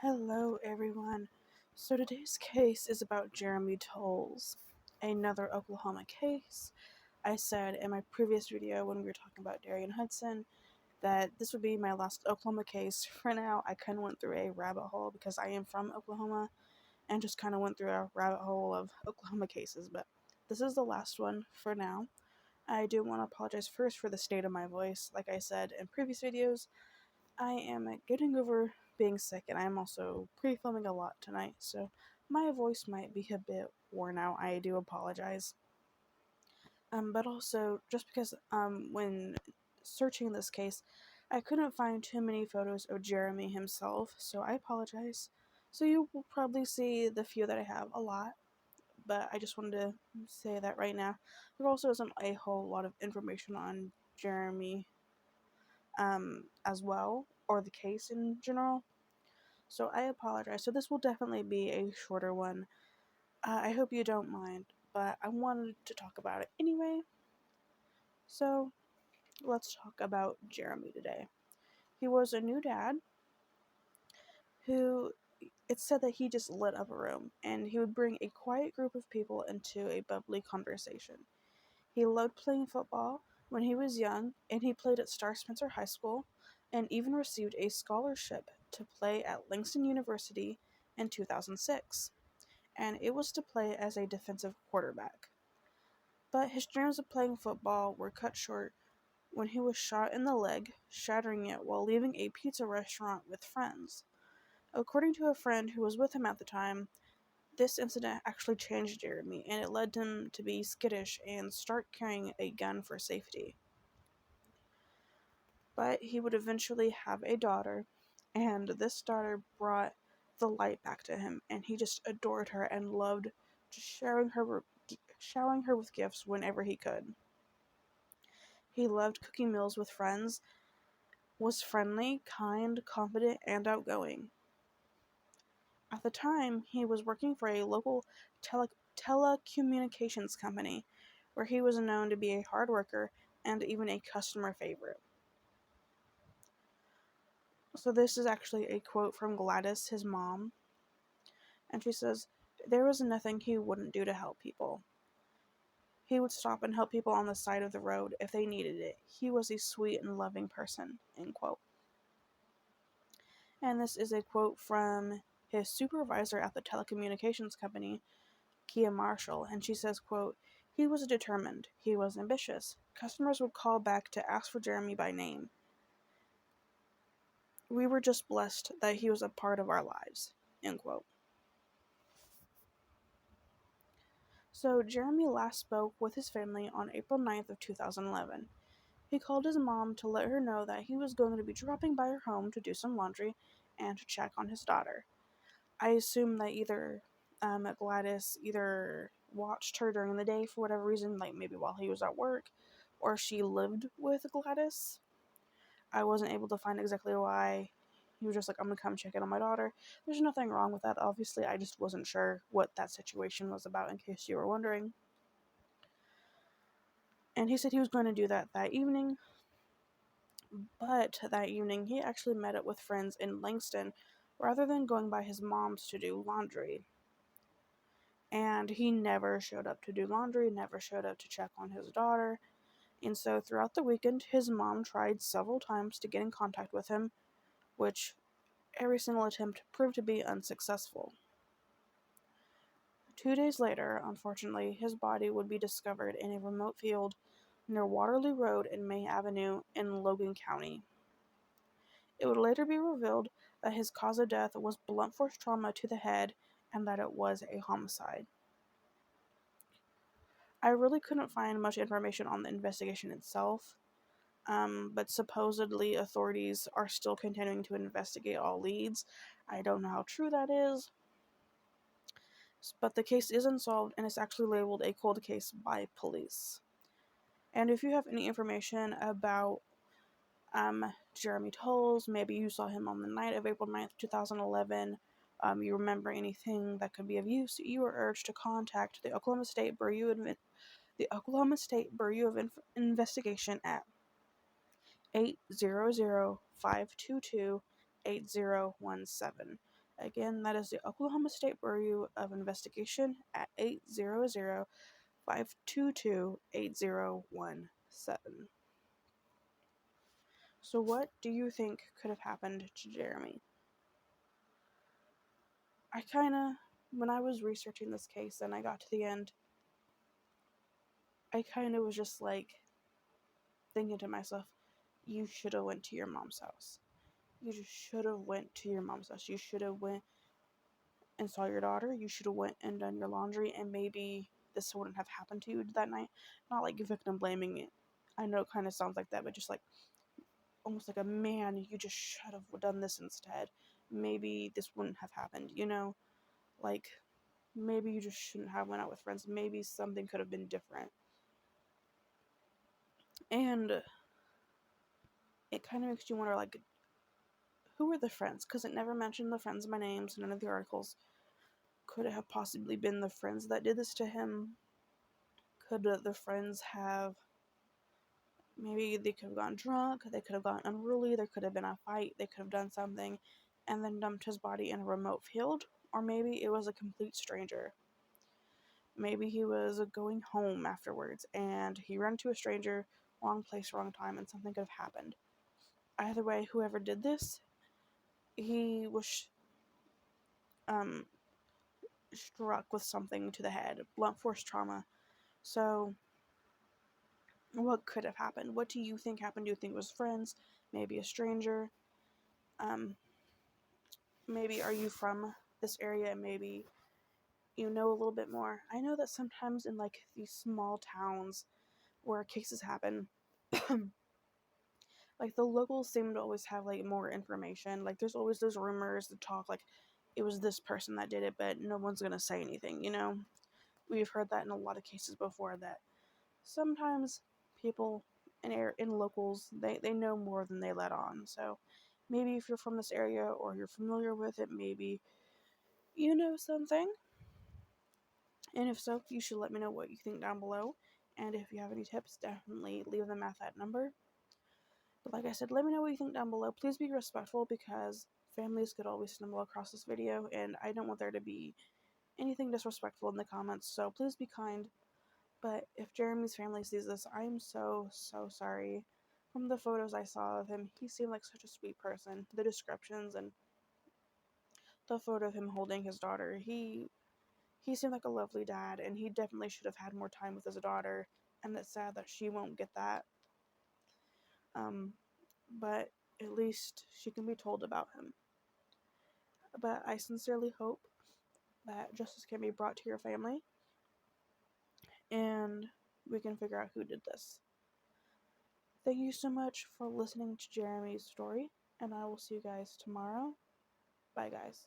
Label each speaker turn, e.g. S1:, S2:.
S1: Hello, everyone. So today's case is about Jeremy Toles, another Oklahoma case. I said in my previous video when we were talking about Darian Hudson that this would be my last Oklahoma case. For now, I kind of went through a rabbit hole because I am from Oklahoma and just kind of went through a rabbit hole of Oklahoma cases, but this is the last one for now. I do want to apologize first for the state of my voice. Like I said in previous videos, I am getting over being sick, and I'm also pre-filming a lot tonight, so my voice might be a bit worn out. I do apologize. But also, just because when searching this case, I couldn't find too many photos of Jeremy himself, so I apologize. So you will probably see the few that I have a lot, but I just wanted to say that right now. There also isn't a whole lot of information on Jeremy as well, or the case in general. So I apologize. So this will definitely be a shorter one. I hope you don't mind, but I wanted to talk about it anyway. So let's talk about Jeremy today. He was a new dad who, it's said that he just lit up a room and he would bring a quiet group of people into a bubbly conversation. He loved playing football when he was young, and he played at Star Spencer High School and even received a scholarship to play at Langston University in 2006, and it was to play as a defensive quarterback. But his dreams of playing football were cut short when he was shot in the leg, shattering it while leaving a pizza restaurant with friends. According to a friend who was with him at the time, this incident actually changed Jeremy, and it led him to be skittish and start carrying a gun for safety. But he would eventually have a daughter, and this daughter brought the light back to him, and he just adored her and loved just showering her with gifts whenever he could. He loved cooking meals with friends, was friendly, kind, confident, and outgoing. At the time, he was working for a local telecommunications company, where he was known to be a hard worker and even a customer favorite. So this is actually a quote from Gladys, his mom, and she says, "There was nothing he wouldn't do to help people. He would stop and help people on the side of the road if they needed it. He was a sweet and loving person," end quote. And this is a quote from his supervisor at the telecommunications company, Kia Marshall, and she says, quote, "He was determined. He was ambitious. Customers would call back to ask for Jeremy by name. We were just blessed that he was a part of our lives," end quote. So Jeremy last spoke with his family on April 9th of 2011. He called his mom to let her know that he was going to be dropping by her home to do some laundry and to check on his daughter. I assume that either Gladys either watched her during the day for whatever reason, like maybe while he was at work, or she lived with Gladys. I wasn't able to find exactly why. He was just like, "I'm gonna come check in on my daughter." There's nothing wrong with that, obviously. I just wasn't sure what that situation was about, in case you were wondering. And he said he was going to do that evening, but that evening he actually met up with friends in Langston rather than going by his mom's to do laundry. And he never showed up to do laundry, never showed up to check on his daughter. And so throughout the weekend, his mom tried several times to get in contact with him, which every single attempt proved to be unsuccessful. 2 days later, unfortunately, his body would be discovered in a remote field near Waterloo Road and May Avenue in Logan County. It would later be revealed that his cause of death was blunt force trauma to the head and that it was a homicide. I really couldn't find much information on the investigation itself, but supposedly authorities are still continuing to investigate all leads. I don't know how true that is, but the case is unsolved and is actually labeled a cold case by police. And if you have any information about Jeremy Toles, maybe you saw him on the night of April 9th, 2011, you remember anything that could be of use, you are urged to contact the Oklahoma State Bureau of Investigation at 800-522-8017. Again, that is the Oklahoma State Bureau of Investigation at 800-522-8017. So what do you think could have happened to Jeremy? When I was researching this case and I got to the end, I kind of was just like thinking to myself, you should have went to your mom's house. You just should have went to your mom's house. You should have went and saw your daughter. You should have went and done your laundry, and maybe this wouldn't have happened to you that night. Not like victim blaming it. I know it kind of sounds like that, but just like almost like a man, you just should have done this instead. Maybe this wouldn't have happened, you know? Like, maybe you just shouldn't have went out with friends. Maybe something could have been different. And it kind of makes you wonder, like, who were the friends? Because it never mentioned the friends by names in none of the articles. Could it have possibly been the friends that did this to him? Could the friends have, maybe they could have gotten drunk, they could have gotten unruly, there could have been a fight, they could have done something, and then dumped his body in a remote field? Or maybe it was a complete stranger. Maybe he was going home afterwards, and he ran into a stranger, wrong place, wrong time, and something could have happened. Either way, whoever did this, he was struck with something to the head, blunt force trauma. So, what could have happened? What do you think happened? Do you think it was friends? Maybe a stranger? Maybe are you from this area? Maybe you know a little bit more. I know that sometimes in like these small towns where cases happen, like the locals seem to always have like more information. Like there's always those rumors, the talk, like it was this person that did it, but no one's gonna say anything, you know? We've heard that in a lot of cases before, that sometimes people in locals, they know more than they let on. So maybe if you're from this area or you're familiar with it, maybe you know something. And if so, you should let me know what you think down below. And if you have any tips, definitely leave them at that number. But like I said, let me know what you think down below. Please be respectful, because families could always stumble across this video, and I don't want there to be anything disrespectful in the comments, so please be kind. But if Jeremy's family sees this, I am so, so sorry. From the photos I saw of him, he seemed like such a sweet person. The descriptions and the photo of him holding his daughter, he seemed like a lovely dad, and he definitely should have had more time with his daughter, and it's sad that she won't get that. But at least she can be told about him. But I sincerely hope that justice can be brought to your family, and we can figure out who did this. Thank you so much for listening to Jeremy's story, and I will see you guys tomorrow. Bye, guys.